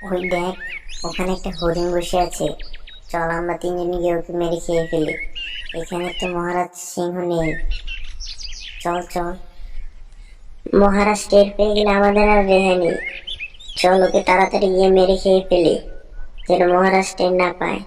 ওই দেখ, ওখানে একটা হরিণ বসে আছে। চল আমরা তিনজনে গিয়ে ওকে মেরে খেয়ে ফেলি। এখানে তো মহারাজ সিংহ নেই। চল চল। মহারাজ টের পেয়ে গেলে আমাদের আর রেহাই নেই। চল ওকে তাড়াতাড়ি গিয়ে মেরে খেয়ে ফেলি, যেন মহারাজ টের না পায়।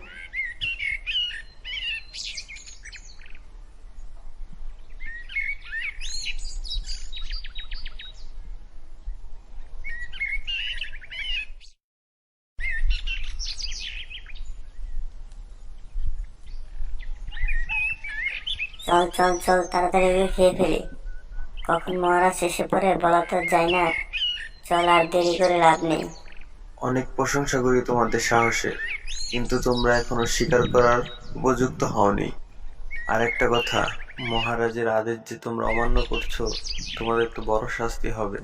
চল চল চল, তাড়াতাড়ি ওকে খেয়ে ফেলি। কখন মহারাজ এসে পড়ে বলা তো যায় না। চল, আর দেরি করে লাভ নেই। অনেক প্রশংসা করি তোমাদের সাহসে, কিন্তু তোমরা এখনো স্বীকার করার উপযুক্ত হওনি। আর একটা কথা, মহারাজের আদেশ যে তোমরা অমান্য করছো, তোমাদের তো বড় শাস্তি হবে।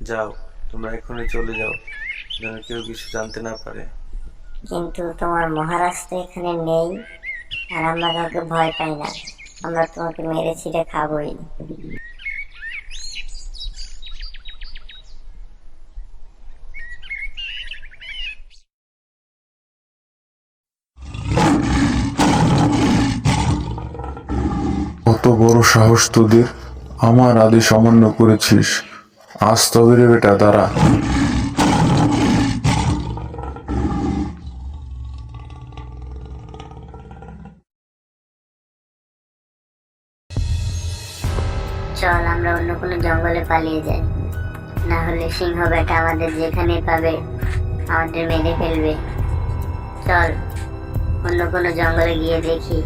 যাও, তোমরা এখনই চলে যাও, যেন কেউ কিছু জানতে না পারে। কিন্তু তোমার মহারাজ তো এখানে নেই, আর আমরা কাউকে ভয় পাই না। আমরা তোমাকে মেরে ছিঁড়ে খাবোই। কত বড় সাহস তোদের! আমার আদেশ অমান্য করেছিস। আজ তবে রে বেটা, দাঁড়া। চল আমরা অন্য কোনো জঙ্গলে পালিয়ে যাই, না হলে সিংহ বেটা আমাদের যেখানে পাবে আমাদের মেরে ফেলবে। চল অন্য কোনো জঙ্গলে গিয়ে দেখি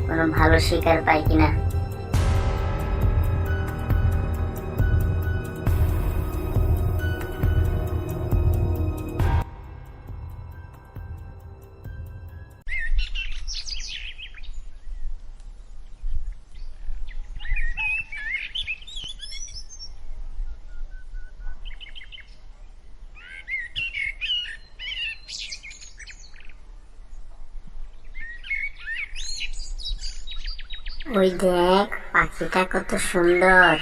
কোনো ভালো শিকার পাই কিনা। ওই দেখ, পাখিটা কত সুন্দর।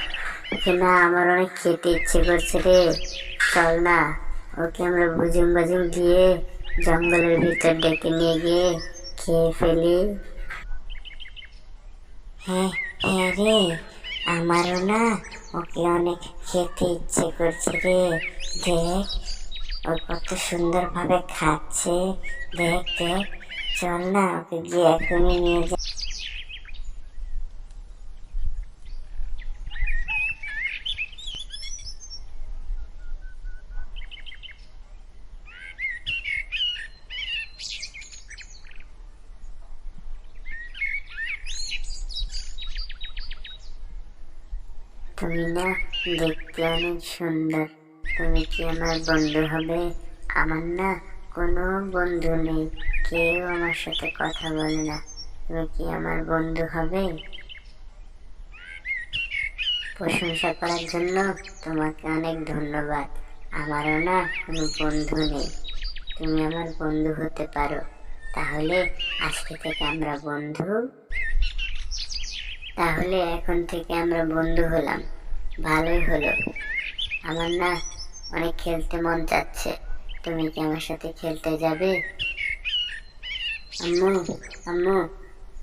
ওকে না আমার অনেক খেতে ইচ্ছে করছে রে। চল না, ওকে আমরা বুজুম বাজুম দিয়ে জঙ্গলের ভিতর ডেকে নিয়ে গিয়ে খেয়ে ফেলি। হ্যাঁ হ্যাঁ রে, আমারও না ওকে অনেক খেতে ইচ্ছে করছে রে। দেখ, ও কত সুন্দর ভাবে খাচ্ছে। দেখ দেখ, চল না ওকে গিয়ে এখনই নিয়ে যাই। তুমি না দেখতে অনেক সুন্দর। তুমি কি আমার বন্ধু হবে? আমার না কোনো বন্ধু নেই, কেউ আমার সাথে কথা বলে না। তুমি কি আমার বন্ধু হবে? প্রশংসা করার জন্য তোমাকে অনেক ধন্যবাদ। আমারও না কোনো বন্ধু নেই, তুমি আমার বন্ধু হতে পারো। তাহলে আজকে থেকে আমরা বন্ধু। তাহলে এখন থেকে আমরা বন্ধু হলাম, ভালোই হলো। আমার না অনেক খেলতে মন চাচ্ছে, তুমি কি আমার সাথে খেলতে যাবে? আম্মু, আম্মু,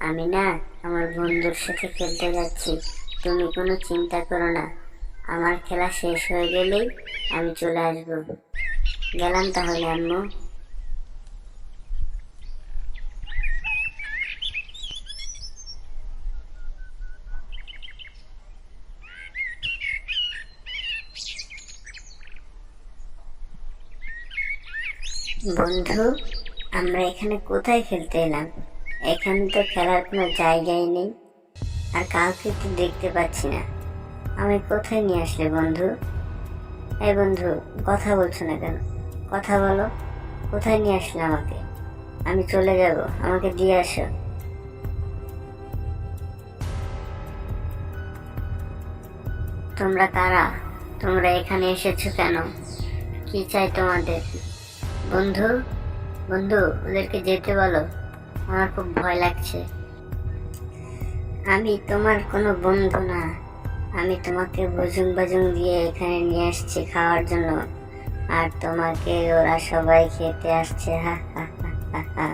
আমি না আমার বন্ধুর সাথে খেলতে যাচ্ছি। তুমি কোনো চিন্তা করো না, আমার খেলা শেষ হয়ে গেলেই আমি চলে আসবো। গেলাম তাহলে আম্মু। বন্ধু, আমরা এখানে কোথায় খেলতে এলাম? এখানে তো খেলার কোনো জায়গাই নেই, আর কাউকে তো দেখতে পাচ্ছি না। আমি কোথায় নিয়ে আসলে বন্ধু? এই বন্ধু, কথা বলছো না কেন? কথা বলো, কোথায় নিয়ে আসলে আমাকে? আমি চলে যাব, আমাকে দিয়ে আসো। তোমরা কারা? তোমরা এখানে এসেছো কেন? কি চাই তোমাদের? বন্ধু, বন্ধু, ওদেরকে যেতে বলো, আমার খুব ভয় লাগছে। আমি তোমার কোনো বন্ধু না, আমি তোমাকে বুজুং বাজুং দিয়ে এখানে নিয়ে আসছি খাওয়ার জন্য। আর তোমাকে ওরা সবাই খেতে আসছে, হা হা হা হা হা।